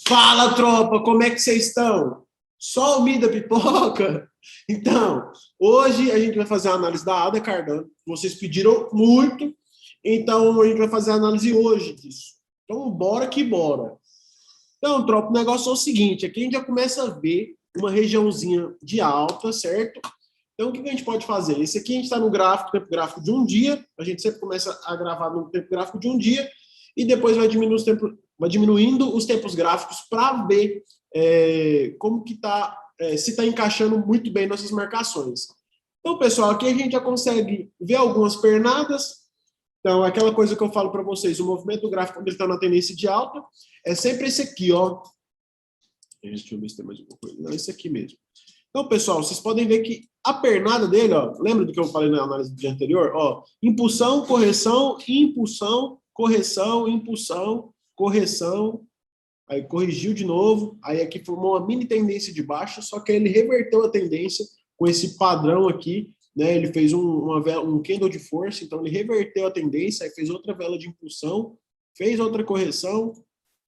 Fala, tropa, como é que vocês estão? Só o Mi da pipoca? Então, hoje a gente vai fazer a análise da Ada Cardano. Vocês pediram muito, então a gente vai fazer a análise hoje disso. Então, bora que bora. Então, tropa, o negócio é o seguinte, aqui a gente já começa a ver uma regiãozinha de alta, certo? Então, o que a gente pode fazer? Esse aqui a gente está no gráfico, tempo gráfico de um dia, a gente sempre começa a gravar no tempo gráfico de um dia, e depois vai diminuindo os tempos gráficos para ver como que está, se está encaixando muito bem nossas marcações. Então, pessoal, aqui a gente já consegue ver algumas pernadas. Então, aquela coisa que eu falo para vocês, o movimento do gráfico, quando ele está na tendência de alta, é sempre esse aqui, ó. Deixa eu ver se tem mais alguma coisa. Não, esse aqui mesmo. Então, pessoal, vocês podem ver que a pernada dele, ó, lembra do que eu falei na análise do dia anterior? Ó, impulsão, correção, impulsão, correção, impulsão, correção, aí corrigiu de novo, aí aqui formou uma mini tendência de baixa, só que ele reverteu a tendência com esse padrão aqui, né? Ele fez um candle de força, então ele reverteu a tendência, aí fez outra vela de impulsão, fez outra correção,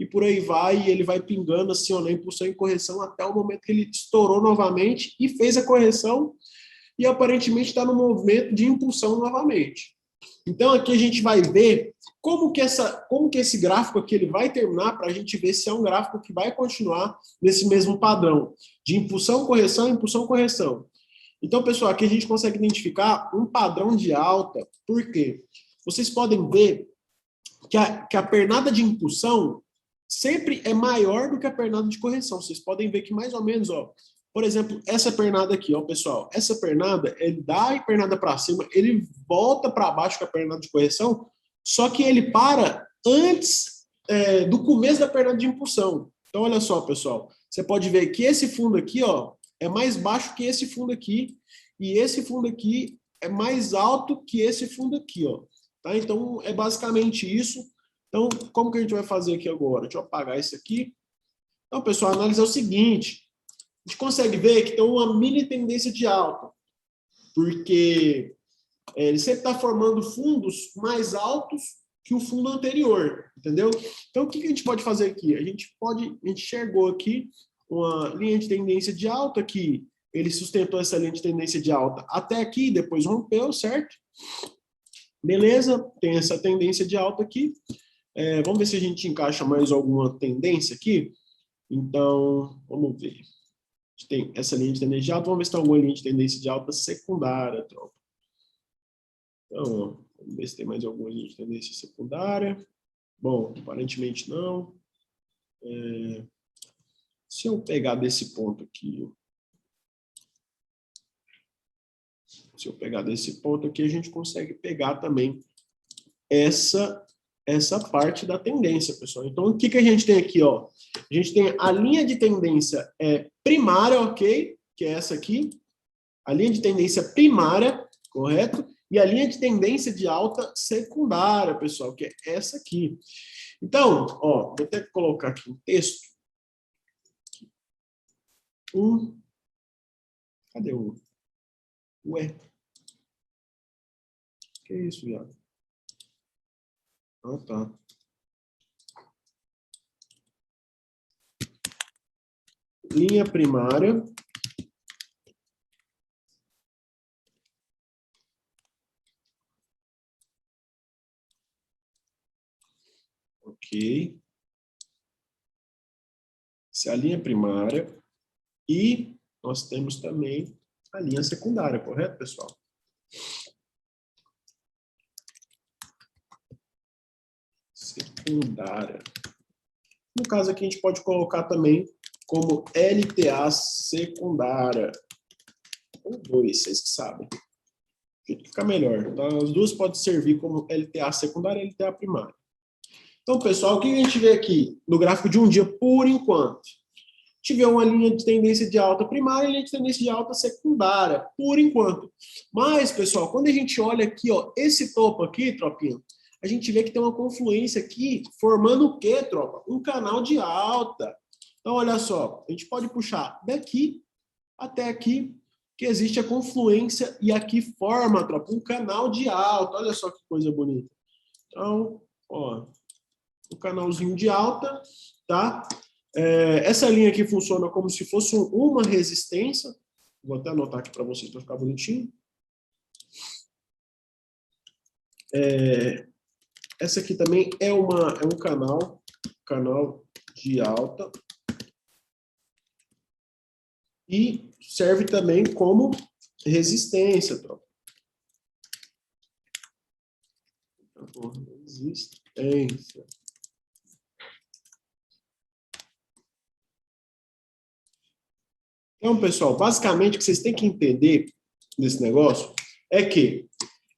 e por aí vai, e ele vai pingando assim, ó, na impulsão e correção até o momento que ele estourou novamente e fez a correção, e aparentemente está no movimento de impulsão novamente. Então aqui a gente vai ver como que esse gráfico aqui ele vai terminar, para a gente ver se é um gráfico que vai continuar nesse mesmo padrão de impulsão, correção, impulsão, correção. Então, pessoal, aqui a gente consegue identificar um padrão de alta, por quê? Vocês podem ver que a pernada de impulsão sempre é maior do que a pernada de correção. Vocês podem ver que mais ou menos, ó, por exemplo, essa pernada aqui, ó, pessoal, essa pernada, ele dá a pernada para cima, ele volta para baixo com a pernada de correção, só que ele para antes do começo da pernada de impulsão. Então, olha só, pessoal, você pode ver que esse fundo aqui, ó, é mais baixo que esse fundo aqui, e esse fundo aqui é mais alto que esse fundo aqui, ó. Tá? Então, é basicamente isso. Então, como que a gente vai fazer aqui agora? Deixa eu apagar isso aqui. Então, pessoal, a análise é o seguinte. A gente consegue ver que tem uma mini tendência de alta, porque ele sempre está formando fundos mais altos que o fundo anterior, entendeu? Então, o que a gente pode fazer aqui? A gente enxergou aqui uma linha de tendência de alta que ele sustentou essa linha de tendência de alta até aqui, depois rompeu, certo? Beleza, tem essa tendência de alta aqui. Vamos ver se a gente encaixa mais alguma tendência aqui. Então, vamos ver. A gente tem essa linha de tendência de alta. Vamos ver se tem alguma linha de tendência de alta secundária, tropa. Então, ó, vamos ver se tem mais alguma linha de tendência secundária. Bom, aparentemente não. Se eu pegar desse ponto aqui, a gente consegue pegar também essa parte da tendência, pessoal. Então, o que a gente tem aqui, ó? A gente tem a linha de tendência primária, ok? Que é essa aqui. A linha de tendência primária, correto? E a linha de tendência de alta secundária, pessoal, que é essa aqui. Então, ó, vou até colocar aqui um texto. Cadê o? Ué. Que isso, viado? Ah, tá. Linha primária. Ok. Essa é a linha primária. E nós temos também a linha secundária, correto, pessoal? Secundária. No caso aqui, a gente pode colocar também como LTA secundária. Ou dois, vocês que sabem. Fica melhor. Então, as duas podem servir como LTA secundária e LTA primária. Então, pessoal, o que a gente vê aqui no gráfico de um dia, por enquanto? Tiver uma linha de tendência de alta primária e linha de tendência de alta secundária, por enquanto. Mas, pessoal, quando a gente olha aqui, ó, esse topo aqui, tropinha, a gente vê que tem uma confluência aqui, formando o quê, tropa? Um canal de alta. Então, olha só, a gente pode puxar daqui até aqui, que existe a confluência, e aqui forma, tropa, um canal de alta. Olha só que coisa bonita. Então, ó, um canalzinho de alta, tá? Essa linha aqui funciona como se fosse uma resistência. Vou até anotar aqui para vocês, para ficar bonitinho. Essa aqui também é um canal de alta. E serve também como resistência, tropa. Resistência. Então, pessoal, basicamente o que vocês têm que entender nesse negócio é que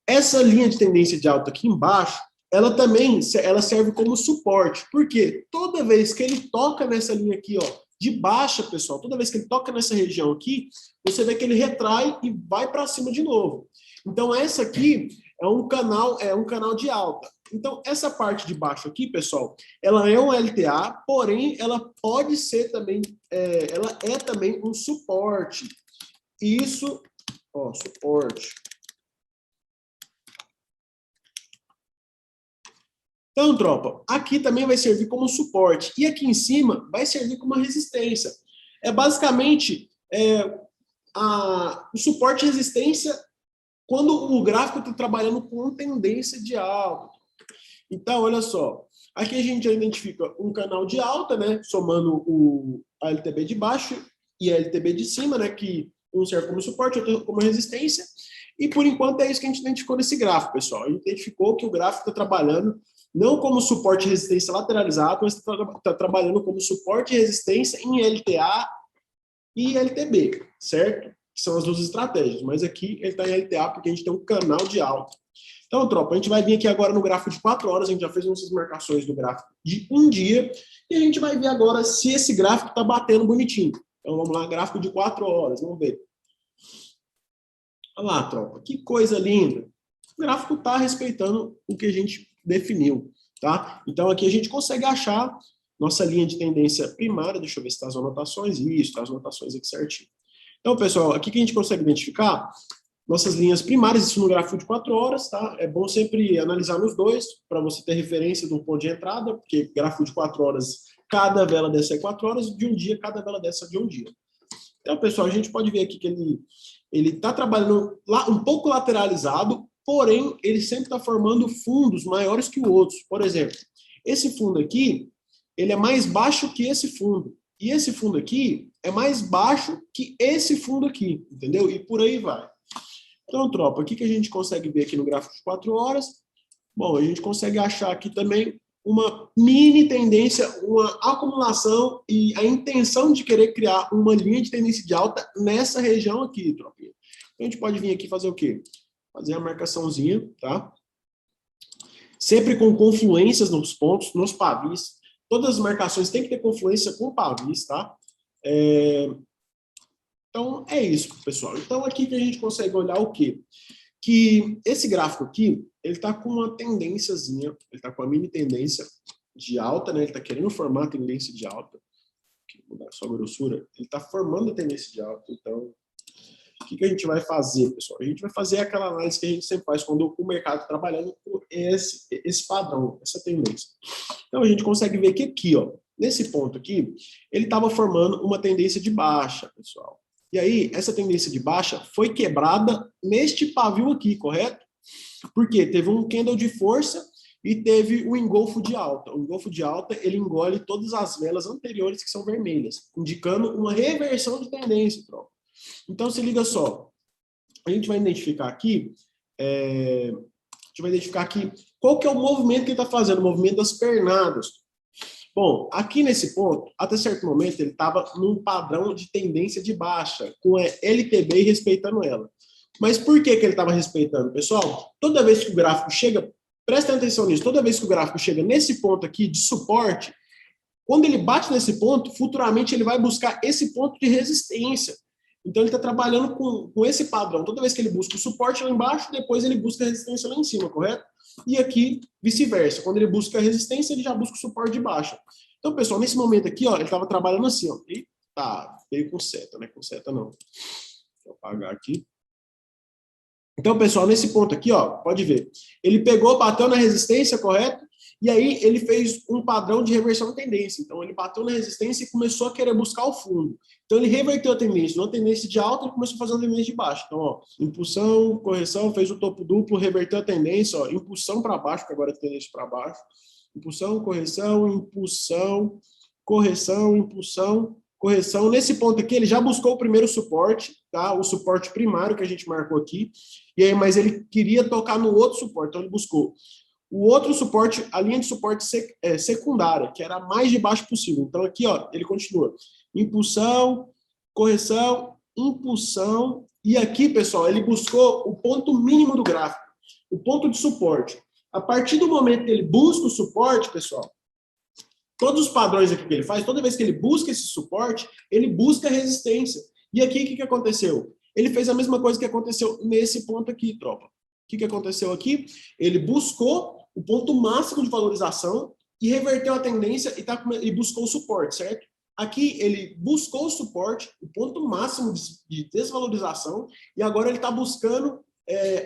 essa linha de tendência de alta aqui embaixo, ela também serve como suporte. Porque toda vez que ele toca nessa linha aqui, ó, de baixa, pessoal, toda vez que ele toca nessa região aqui, você vê que ele retrai e vai para cima de novo. Então, essa aqui é um canal de alta. Então, essa parte de baixo aqui, pessoal, ela é um LTA, porém, ela pode ser também, ela é também um suporte. Isso, ó, suporte. Então, tropa, aqui também vai servir como suporte. E aqui em cima vai servir como uma resistência. É basicamente o suporte e resistência quando o gráfico está trabalhando com tendência de alta. Então, olha só. Aqui a gente já identifica um canal de alta, né? Somando a LTB de baixo e a LTB de cima, né? Que um serve como suporte, outro como resistência. E por enquanto é isso que a gente identificou nesse gráfico, pessoal. A gente identificou que o gráfico está trabalhando não como suporte e resistência lateralizado, mas está trabalhando como suporte e resistência em LTA e LTB, certo? Que são as duas estratégias. Mas aqui ele está em LTA porque a gente tem um canal de alta. Então, tropa, a gente vai vir aqui agora no gráfico de 4 horas, a gente já fez essas marcações do gráfico de um dia, e a gente vai ver agora se esse gráfico está batendo bonitinho. Então, vamos lá, gráfico de 4 horas, vamos ver. Olha lá, tropa, que coisa linda. O gráfico está respeitando o que a gente definiu, tá? Então, aqui a gente consegue achar nossa linha de tendência primária. Deixa eu ver se está as anotações. Isso, está as anotações aqui certinho. Então, pessoal, aqui que a gente consegue identificar nossas linhas primárias, isso no gráfico de 4 horas, tá? É bom sempre analisar nos dois, para você ter referência de um ponto de entrada, porque gráfico de 4 horas, cada vela dessa é 4 horas, de um dia, cada vela dessa é de um dia. Então, pessoal, a gente pode ver aqui que ele está trabalhando um pouco lateralizado, porém, ele sempre está formando fundos maiores que os outros. Por exemplo, esse fundo aqui, ele é mais baixo que esse fundo. E esse fundo aqui é mais baixo que esse fundo aqui, entendeu? E por aí vai. Então, tropa, o que a gente consegue ver aqui no gráfico de 4 horas? Bom, a gente consegue achar aqui também uma mini tendência, uma acumulação e a intenção de querer criar uma linha de tendência de alta nessa região aqui, tropinha. Então, a gente pode vir aqui fazer o quê? Fazer a marcaçãozinha, tá? Sempre com confluências nos pontos, nos pavis. Todas as marcações têm que ter confluência com pavis, tá? Então, é isso, pessoal. Então, aqui que a gente consegue olhar o quê? Que esse gráfico aqui, ele está com uma tendênciazinha, ele está com a mini tendência de alta, né? Ele está querendo formar a tendência de alta. Vou mudar só a grossura. Ele está formando a tendência de alta. Então, o que a gente vai fazer, pessoal? A gente vai fazer aquela análise que a gente sempre faz quando o mercado está trabalhando com esse padrão, essa tendência. Então, a gente consegue ver que aqui, ó, nesse ponto aqui, ele estava formando uma tendência de baixa, pessoal. E aí, essa tendência de baixa foi quebrada neste pavio aqui, correto? Porque teve um candle de força e teve um engolfo de alta. O engolfo de alta, ele engole todas as velas anteriores que são vermelhas, indicando uma reversão de tendência, tropa. Então, se liga só. A gente vai identificar aqui, qual que é o movimento que ele está fazendo, o movimento das pernadas. Bom, aqui nesse ponto, até certo momento, ele estava num padrão de tendência de baixa, com a LTB respeitando ela. Mas por que ele estava respeitando, pessoal? Toda vez que o gráfico chega, prestem atenção nisso, toda vez que o gráfico chega nesse ponto aqui de suporte, quando ele bate nesse ponto, futuramente ele vai buscar esse ponto de resistência. Então ele está trabalhando com esse padrão. Toda vez que ele busca o suporte lá embaixo, depois ele busca a resistência lá em cima, correto? E aqui, vice-versa. Quando ele busca a resistência, ele já busca o suporte de baixa. Então, pessoal, nesse momento aqui, ó, ele estava trabalhando assim, ó. E tá, veio com seta, né? Com seta não. Deixa eu apagar aqui. Então, pessoal, nesse ponto aqui, ó, pode ver. Ele pegou, bateu na resistência, correto? E aí ele fez um padrão de reversão de tendência. Então ele bateu na resistência e começou a querer buscar o fundo. Então ele reverteu a tendência. De uma tendência de alta, ele começou a fazer uma tendência de baixo. Então, ó, impulsão, correção, fez o topo duplo, reverteu a tendência, ó, impulsão para baixo, que agora tem tendência para baixo. Impulsão, correção, impulsão, correção, impulsão, correção. Nesse ponto aqui, ele já buscou o primeiro suporte, tá? O suporte primário que a gente marcou aqui. E aí, mas ele queria tocar no outro suporte, então ele buscou o outro suporte, a linha de suporte secundária, que era a mais de baixo possível. Então aqui, ó, ele continua. Impulsão, correção, impulsão. E aqui, pessoal, ele buscou o ponto mínimo do gráfico, o ponto de suporte. A partir do momento que ele busca o suporte, pessoal, todos os padrões aqui que ele faz, toda vez que ele busca esse suporte, ele busca resistência. E aqui, o que aconteceu? Ele fez a mesma coisa que aconteceu nesse ponto aqui, tropa. O que aconteceu aqui? Ele buscou o ponto máximo de valorização e reverteu a tendência e buscou o suporte, certo? Aqui ele buscou o suporte, o ponto máximo de desvalorização, e agora ele está buscando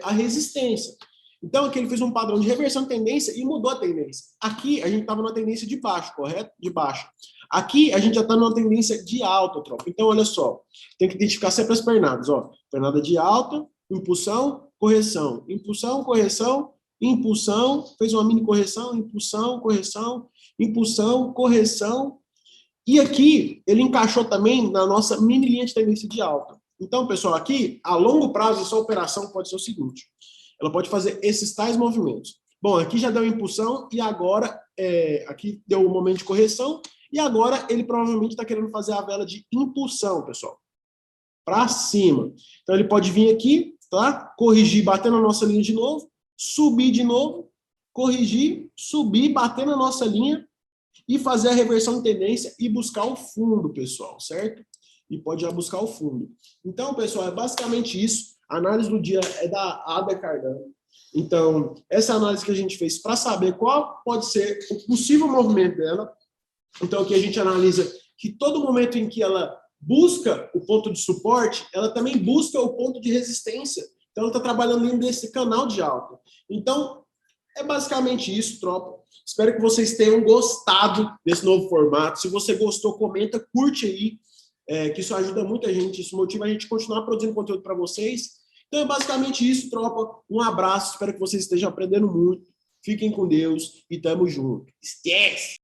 a resistência. Então, aqui ele fez um padrão de reversão de tendência e mudou a tendência. Aqui a gente estava numa tendência de baixo, correto? De baixo. Aqui a gente já está numa tendência de alta, tropa. Então, olha só, tem que identificar sempre as pernadas, ó. Pernada de alta, impulsão, correção. Impulsão, correção, impulsão, fez uma mini correção, impulsão, correção, impulsão, correção. E aqui ele encaixou também na nossa mini linha de tendência de alta. Então, pessoal, aqui, a longo prazo, essa operação pode ser o seguinte. Ela pode fazer esses tais movimentos. Bom, aqui já deu impulsão e agora, aqui deu um momento de correção e agora ele provavelmente está querendo fazer a vela de impulsão, pessoal. Para cima. Então ele pode vir aqui, tá? Corrigir, bater na nossa linha de novo, subir de novo, corrigir, subir, bater na nossa linha e fazer a reversão de tendência e buscar o fundo, pessoal, certo? E pode já buscar o fundo. Então, pessoal, é basicamente isso. A análise do dia é da Ada Cardano. Então, essa análise que a gente fez para saber qual pode ser o possível movimento dela. Então, aqui a gente analisa que todo momento em que ela busca o ponto de suporte, ela também busca o ponto de resistência. Então, ela está trabalhando dentro desse canal de alta. Então, é basicamente isso, tropa. Espero que vocês tenham gostado desse novo formato. Se você gostou, comenta, curte aí. Que isso ajuda muita gente, isso motiva a gente a continuar produzindo conteúdo para vocês. Então é basicamente isso, tropa. Um abraço, espero que vocês estejam aprendendo muito. Fiquem com Deus e tamo junto. Esquece!